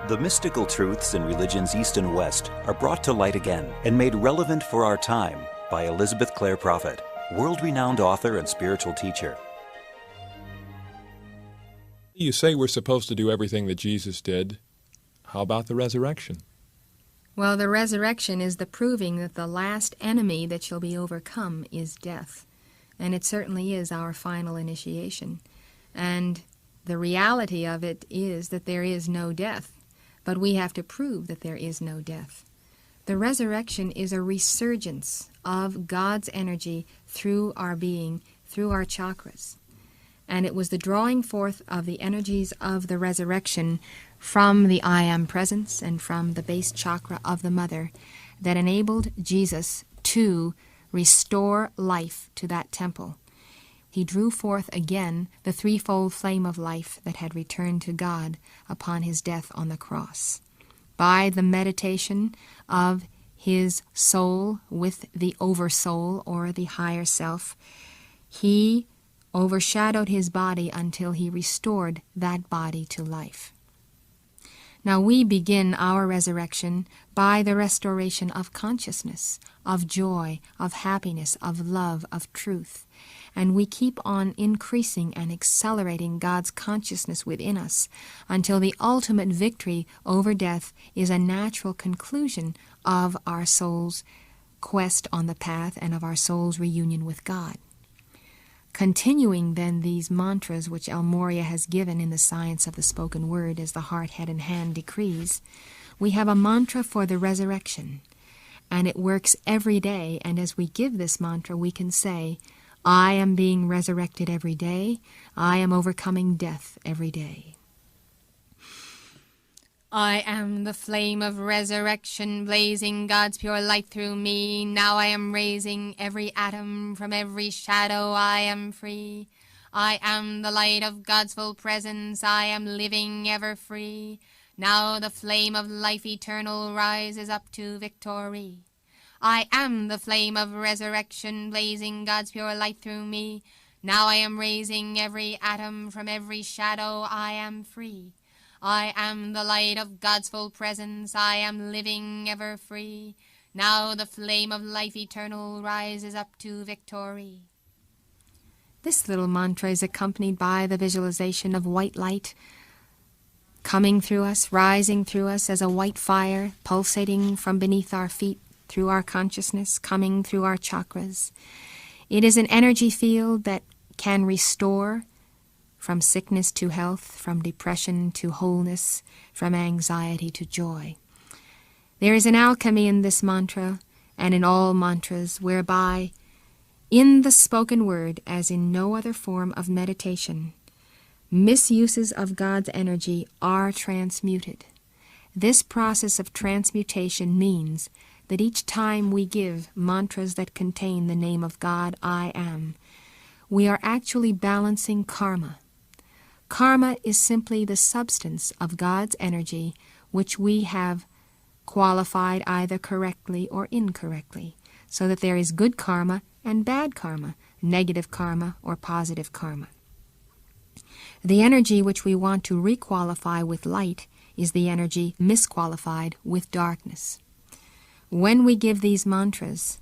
The mystical truths in religions East and West are brought to light again and made relevant for our time by Elizabeth Clare Prophet, world-renowned author and spiritual teacher. You say we're supposed to do everything that Jesus did. How about the resurrection? Well, the resurrection is the proving that the last enemy that shall be overcome is death. And it certainly is our final initiation. And the reality of it is that there is no death. But we have to prove that there is no death. The resurrection is a resurgence of God's energy through our being, through our chakras. And it was the drawing forth of the energies of the resurrection from the I Am presence and from the base chakra of the Mother that enabled Jesus to restore life to that temple. He drew forth again the threefold flame of life that had returned to God upon his death on the cross. By the meditation of his soul with the oversoul, or the higher self, he overshadowed his body until he restored that body to life. Now we begin our resurrection by the restoration of consciousness, of joy, of happiness, of love, of truth. And we keep on increasing and accelerating God's consciousness within us until the ultimate victory over death is a natural conclusion of our soul's quest on the path and of our soul's reunion with God. Continuing then these mantras which El Morya has given in the science of the spoken word as the heart, head, and hand decrees, we have a mantra for the resurrection. And it works every day, and as we give this mantra we can say, I am being resurrected every day. I am overcoming death every day. I am the flame of resurrection, blazing God's pure light through me. Now I am raising every atom from every shadow. I am free. I am the light of God's full presence. I am living ever free. Now the flame of life eternal rises up to victory. I am the flame of resurrection, blazing God's pure light through me. Now I am raising every atom from every shadow. I am free. I am the light of God's full presence. I am living ever free. Now the flame of life eternal rises up to victory. This little mantra is accompanied by the visualization of white light coming through us, rising through us as a white fire, pulsating from beneath our feet, through our consciousness, coming through our chakras. It is an energy field that can restore from sickness to health, from depression to wholeness, from anxiety to joy. There is an alchemy in this mantra and in all mantras whereby, in the spoken word, as in no other form of meditation, misuses of God's energy are transmuted. This process of transmutation means that each time we give mantras that contain the name of God, I Am, we are actually balancing karma. Karma is simply the substance of God's energy which we have qualified either correctly or incorrectly, so that there is good karma and bad karma, negative karma or positive karma. The energy which we want to requalify with light is the energy misqualified with darkness. When we give these mantras,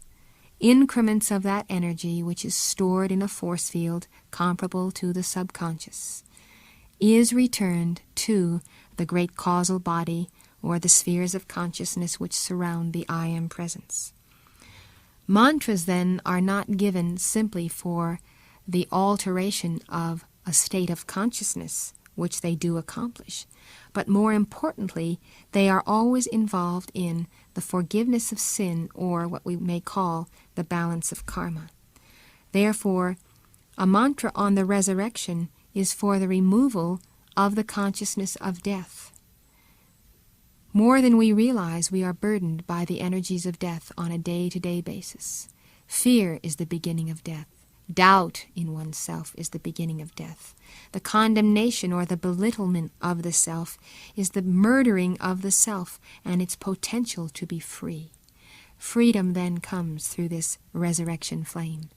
increments of that energy which is stored in a force field comparable to the subconscious is returned to the great causal body or the spheres of consciousness which surround the I Am presence. Mantras then are not given simply for the alteration of a state of consciousness, which they do accomplish, but more importantly, they are always involved in the forgiveness of sin, or what we may call the balance of karma. Therefore, a mantra on the resurrection is for the removal of the consciousness of death. More than we realize, we are burdened by the energies of death on a day-to-day basis. Fear is the beginning of death. Doubt in oneself is the beginning of death. The condemnation or the belittlement of the self is the murdering of the self and its potential to be free. Freedom then comes through this resurrection flame.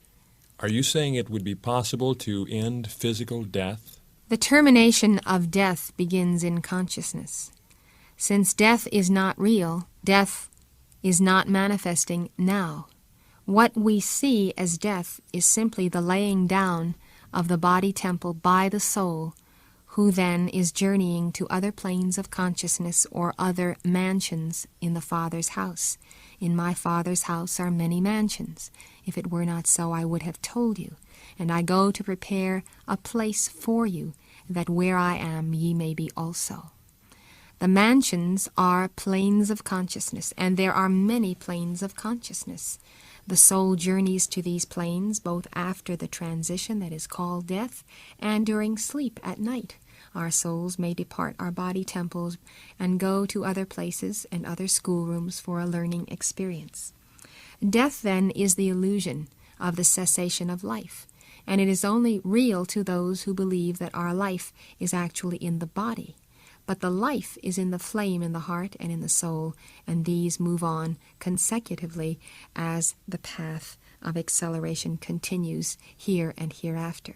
Are you saying it would be possible to end physical death? The termination of death begins in consciousness. Since death is not real, death is not manifesting now. What we see as death is simply the laying down of the body temple by the soul, who then is journeying to other planes of consciousness or other mansions in the Father's house. In my Father's house are many mansions. If it were not so, I would have told you. And I go to prepare a place for you, that where I am ye may be also. The mansions are planes of consciousness, and there are many planes of consciousness. The soul journeys to these planes both after the transition that is called death and during sleep at night. Our souls may depart our body temples and go to other places and other schoolrooms for a learning experience. Death, then, is the illusion of the cessation of life, and it is only real to those who believe that our life is actually in the body. But the life is in the flame in the heart and in the soul, and these move on consecutively as the path of acceleration continues here and hereafter.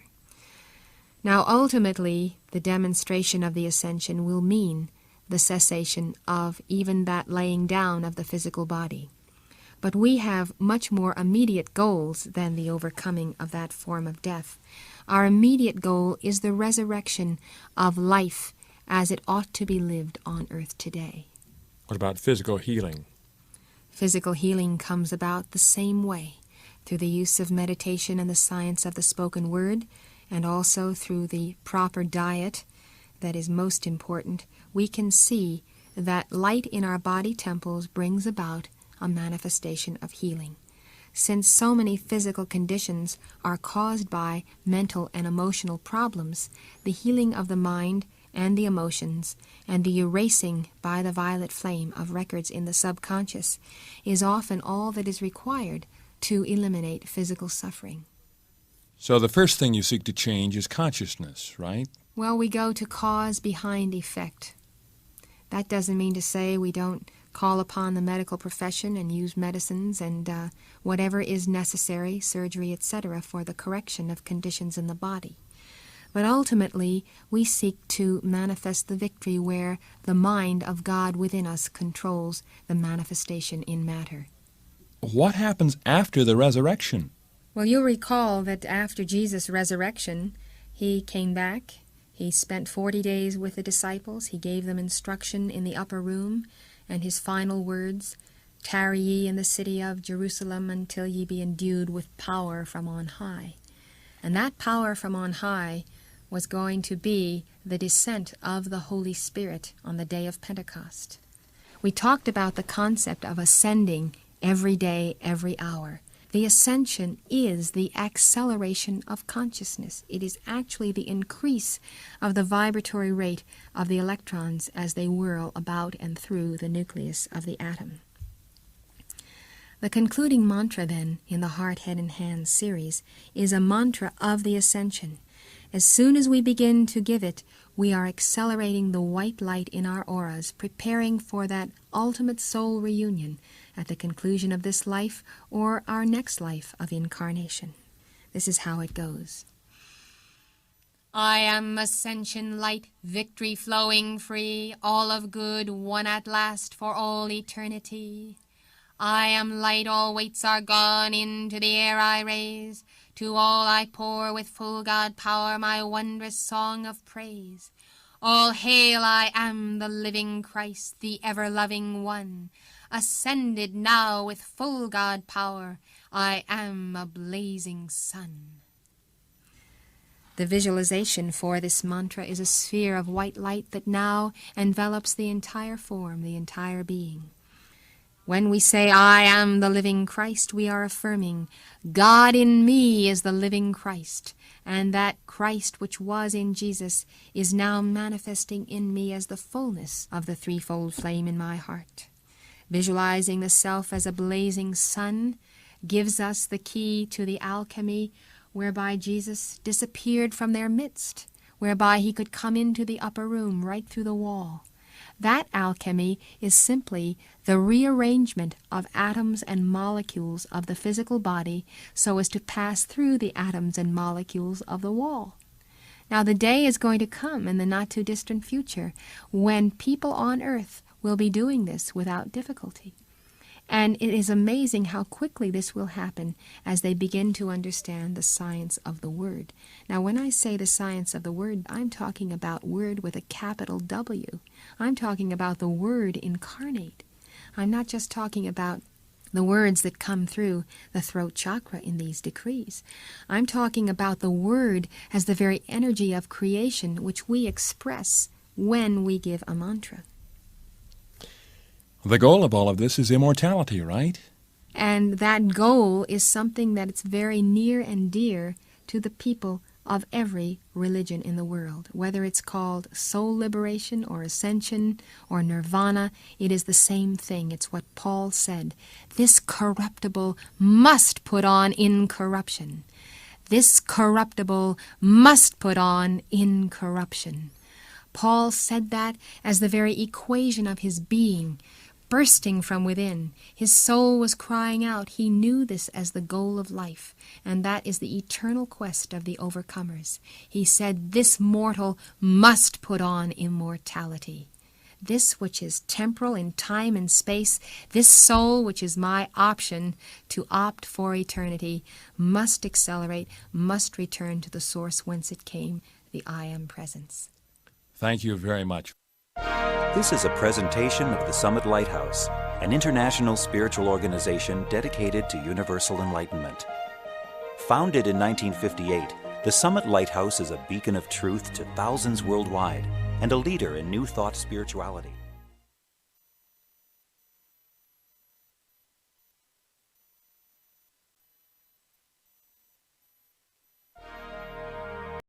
Now, ultimately, the demonstration of the ascension will mean the cessation of even that laying down of the physical body. But we have much more immediate goals than the overcoming of that form of death. Our immediate goal is the resurrection of life as it ought to be lived on earth today. What about physical healing? Physical healing comes about the same way, through the use of meditation and the science of the spoken word, and also through the proper diet that is most important. We can see that light in our body temples brings about a manifestation of healing. Since so many physical conditions are caused by mental and emotional problems, the healing of the mind and the emotions, and the erasing by the violet flame of records in the subconscious is often all that is required to eliminate physical suffering. So the first thing you seek to change is consciousness, right? Well, we go to cause behind effect. That doesn't mean to say we don't call upon the medical profession and use medicines and whatever is necessary, surgery, etc., for the correction of conditions in the body. But ultimately, we seek to manifest the victory where the mind of God within us controls the manifestation in matter. What happens after the resurrection? Well, you'll recall that after Jesus' resurrection, he came back. He spent 40 days with the disciples. He gave them instruction in the upper room, and his final words, "Tarry ye in the city of Jerusalem until ye be endued with power from on high." And that power from on high was going to be the descent of the Holy Spirit on the day of Pentecost. We talked about the concept of ascending every day, every hour. The ascension is the acceleration of consciousness. It is actually the increase of the vibratory rate of the electrons as they whirl about and through the nucleus of the atom. The concluding mantra, then, in the Heart, Head, and Hands series is a mantra of the ascension. As soon as we begin to give it, we are accelerating the white light in our auras, preparing for that ultimate soul reunion at the conclusion of this life or our next life of incarnation. This is how it goes. I am ascension light, victory flowing free, all of good won at last for all eternity. I am light, all weights are gone, into the air I raise. To all I pour with full God power my wondrous song of praise. All hail, I am the living Christ, the ever-loving one. Ascended now with full God power, I am a blazing sun. The visualization for this mantra is a sphere of white light that now envelops the entire form, the entire being. When we say, I am the living Christ, we are affirming, God in me is the living Christ, and that Christ which was in Jesus is now manifesting in me as the fullness of the threefold flame in my heart. Visualizing the self as a blazing sun gives us the key to the alchemy whereby Jesus disappeared from their midst, whereby he could come into the upper room right through the wall. That alchemy is simply the rearrangement of atoms and molecules of the physical body so as to pass through the atoms and molecules of the wall. Now, the day is going to come in the not-too-distant future when people on earth will be doing this without difficulty. And it is amazing how quickly this will happen as they begin to understand the science of the Word. Now, when I say the science of the Word, I'm talking about Word with a capital W. I'm talking about the Word incarnate. I'm not just talking about the words that come through the throat chakra in these decrees. I'm talking about the Word as the very energy of creation which we express when we give a mantra. The goal of all of this is immortality, right? And that goal is something that is very near and dear to the people of every religion in the world. Whether it's called soul liberation or ascension or nirvana, it is the same thing. It's what Paul said. This corruptible must put on incorruption. This corruptible must put on incorruption. Paul said that as the very equation of his being, bursting from within. His soul was crying out. He knew this as the goal of life, and that is the eternal quest of the overcomers. He said, this mortal must put on immortality. This which is temporal in time and space, this soul which is my option to opt for eternity, must accelerate, must return to the source whence it came, the I Am Presence. Thank you very much. This is a presentation of the Summit Lighthouse, an international spiritual organization dedicated to universal enlightenment. Founded in 1958, the Summit Lighthouse is a beacon of truth to thousands worldwide and a leader in New Thought spirituality.